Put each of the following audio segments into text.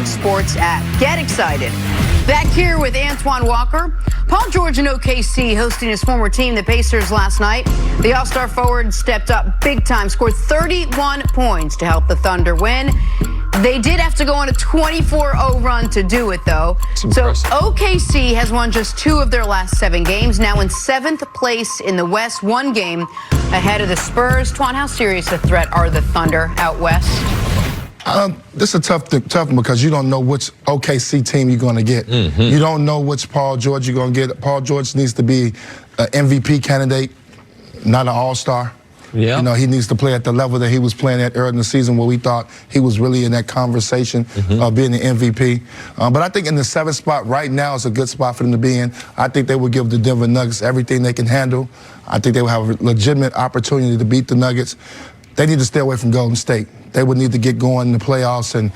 sports app. Get excited. Back here with Antoine Walker. Paul George and OKC hosting his former team, the Pacers, last night. The All-Star forward stepped up big time, scored 31 points to help the Thunder win. They did have to go on a 24-0 run to do it, though. So OKC has won just 2 of their last 7 games, now in 7th place in the West, 1 game ahead of the Spurs. Twan, how serious a threat are the Thunder out west? This is a tough one because you don't know which OKC team you're going to get. You don't know which Paul George you're going to get. Paul George needs to be an MVP candidate, not an all-star. Yeah. You know, he needs to play at the level that he was playing at early in the season where we thought he was really in that conversation of being the MVP. But I think in the 7th spot right now is a good spot for them to be in. I think they will give the Denver Nuggets everything they can handle. I think they will have a legitimate opportunity to beat the Nuggets. They need to stay away from Golden State. They would need to get going in the playoffs and,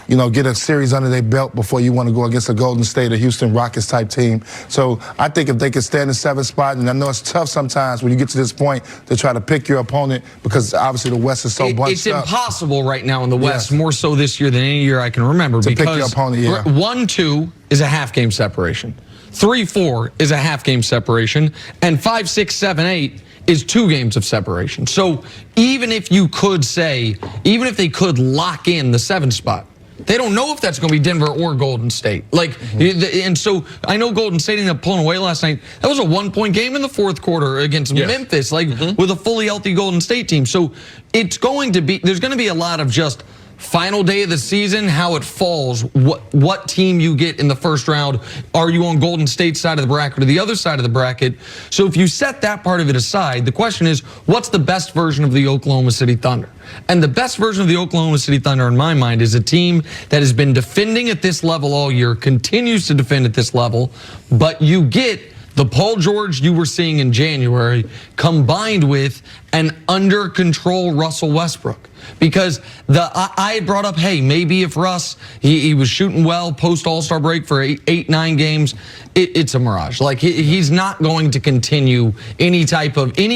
you know, get a series under their belt before you want to go against a Golden State or Houston Rockets type team. So I think if they can stay in the 7th spot, and I know it's tough sometimes when you get to this point to try to pick your opponent because obviously the West is so bunched up. It's impossible right now in the West, more so this year than any year I can remember. To because pick your opponent, 1-2 is a half-game separation. 3-4 is a half-game separation. And 5-6-7-8 is 2 games of separation. So even if you could say, even if they could lock in the 7th spot, they don't know if that's going to be Denver or Golden State. Like, and so I know Golden State ended up pulling away last night. That was a 1-point game in the 4th quarter against Memphis, like with a fully healthy Golden State team. So it's going to be, there's going to be a lot of just final day of the season, how it falls, what team you get in the first round. Are you on Golden State's side of the bracket or the other side of the bracket? So if you set that part of it aside, the question is, what's the best version of the Oklahoma City Thunder? And the best version of the Oklahoma City Thunder, in my mind, is a team that has been defending at this level all year, continues to defend at this level, but you get the Paul George you were seeing in January combined with an under-control Russell Westbrook. Because I had brought up, hey, maybe if Russ, he was shooting well post-All-Star break for 8-9 games, it's a mirage. Like, he's not going to continue any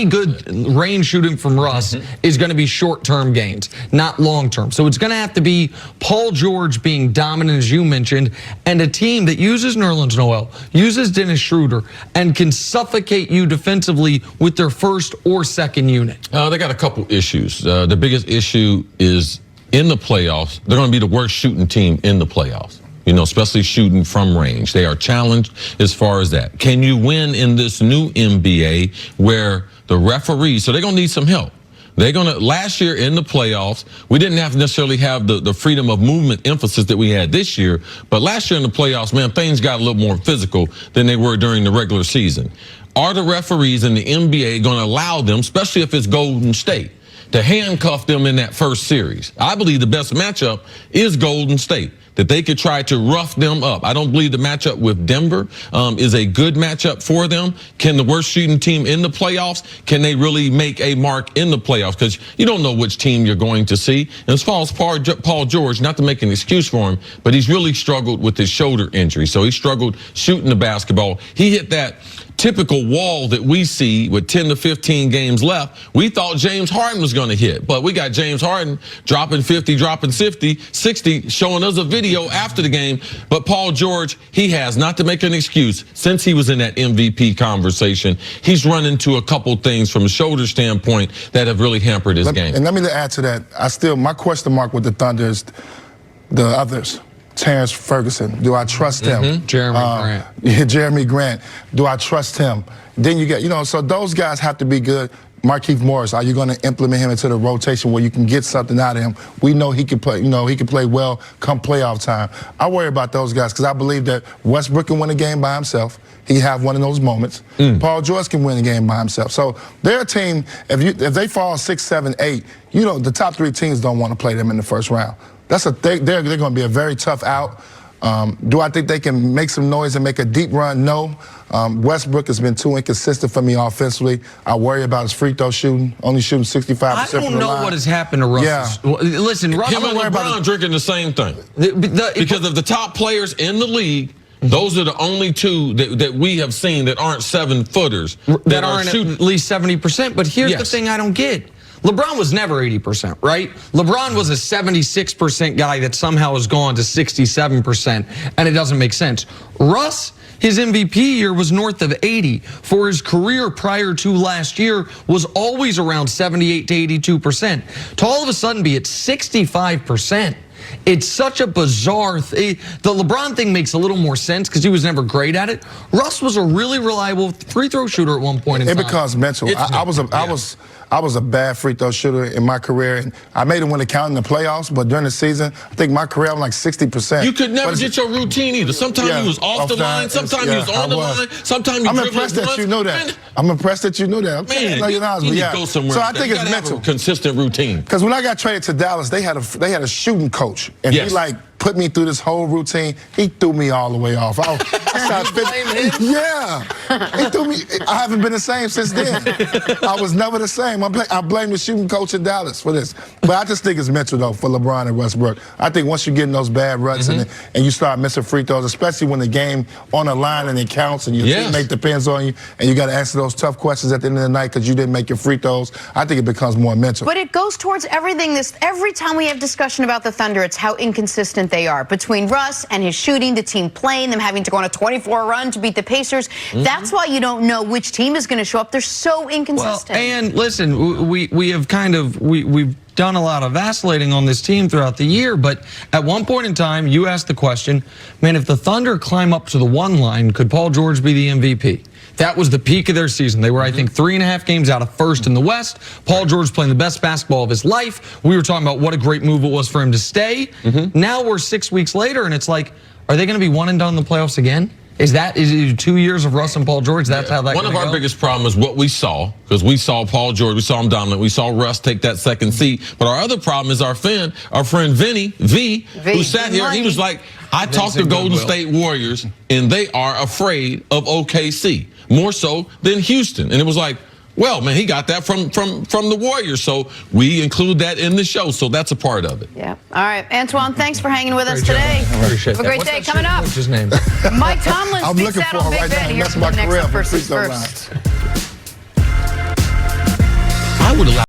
good range shooting from Russ is going to be short-term gains, not long-term. So it's going to have to be Paul George being dominant, as you mentioned, and a team that uses Nerlens Noel, uses Dennis Schroeder, and can suffocate you defensively with their first or second unit. They got a couple issues. The biggest issue is in the playoffs, they're going to be the worst shooting team in the playoffs, you know, especially shooting from range. They are challenged as far as that. Can you win in this new NBA where the referees, so they're going to need some help. They're going to, last year in the playoffs, we didn't have to necessarily have the freedom of movement emphasis that we had this year. But last year in the playoffs, man, things got a little more physical than they were during the regular season. Are the referees in the NBA going to allow them, especially if it's Golden State, to handcuff them in that first series? I believe the best matchup is Golden State, that they could try to rough them up. I don't believe the matchup with Denver is a good matchup for them. Can the worst shooting team in the playoffs, can they really make a mark in the playoffs? Because you don't know which team you're going to see. And as far as Paul George, not to make an excuse for him, but he's really struggled with his shoulder injury. So he struggled shooting the basketball. He hit that typical wall that we see with 10 to 15 games left. We thought James Harden was going to hit, but we got James Harden dropping 50, dropping 60, showing us a video after the game. But Paul George, he has, not to make an excuse, since he was in that MVP conversation, he's run into a couple things from a shoulder standpoint that have really hampered his game. And let me add to that. My question mark with the Thunder is the others. Terrence Ferguson, do I trust him? Jeremy Grant. Yeah, Jeremy Grant, do I trust him? Then you get, you know, so those guys have to be good. Markieff Morris, are you going to implement him into the rotation where you can get something out of him? We know he can play, you know, he can play well come playoff time. I worry about those guys because I believe that Westbrook can win a game by himself. He have one of those moments. Paul George can win a game by himself. So they're a team, if they fall 6, 7, 8, you know, the top 3 teams don't want to play them in the first round. They're going to be a very tough out. Do I think they can make some noise and make a deep run? No. Westbrook has been too inconsistent for me offensively. I worry about his free throw shooting, only shooting 65% from the line. I don't know what has happened to Russ. Yeah. Listen, Russ, him and LeBron drinking the same thing. Because of the top players in the league, those are the only 2 that we have seen that aren't 7-footers. That aren't at least 70%. But here's the thing I don't get. LeBron was never 80%, right? LeBron was a 76% guy that somehow has gone to 67%, and it doesn't make sense. Russ, his MVP year was north of 80. For his career prior to last year was always around 78 to 82%. To all of a sudden be at 65%. It's such a bizarre thing. The LeBron thing makes a little more sense because he was never great at it. Russ was a really reliable free throw shooter at one point in time. It becomes mental. I was a bad free throw shooter in my career, and I made it when it counted in the playoffs, but during the season, I think my career was like 60%. You could never get your routine either. Sometimes you was off the line, sometimes you was on the line, sometimes you I'm impressed that you know that. I'm impressed that you knew that. Man, you need to go somewhere. So I think it's mental. Have a consistent routine. Because when I got traded to Dallas, they had a shooting coach, and he like put me through this whole routine. He threw me all the way off. I he threw me. I haven't been the same since then. I was never the same. I blame the shooting coach in Dallas for this. But I just think it's mental, though, for LeBron and Westbrook. I think once you get in those bad ruts and you start missing free throws, especially when the game on the line and it counts and your teammate depends on you and you got to answer those tough questions at the end of the night because you didn't make your free throws, I think it becomes more mental. But it goes towards everything. Every time we have discussion about the Thunder, it's how inconsistent they are. Between Russ and his shooting, the team playing, them having to go on a 24 run to beat the Pacers, that's why you don't know which team is going to show up. They're so inconsistent. Well, and listen, we have kind of we've done a lot of vacillating on this team throughout the year, but at one point in time, you asked the question, man, if the Thunder climb up to the 1 line, could Paul George be the MVP? That was the peak of their season. They were, I think, 3.5 games out of first in the West. Paul George playing the best basketball of his life. We were talking about what a great move it was for him to stay. Now we're 6 weeks later, and it's like, are they going to be one and done in the playoffs again? Is it 2 years of Russ and Paul George? That's how that. One of our biggest problems is what we saw, because we saw Paul George, we saw him dominant, we saw Russ take that second seat. But our other problem is our friend Vinny V, who sat here. He was like, I talked to Golden State Warriors, and they are afraid of OKC more so than Houston. And it was like, well, man, he got that from the Warriors. So we include that in the show. So that's a part of it. Yeah. All right. Antoine, thanks for hanging with us today. Appreciate Have a great day. Coming up. What's his name? Mike Tomlin I'm speaks looking out for on him Big right Ben. now. Here's That's my next career up for versus free throw first. line. I would allow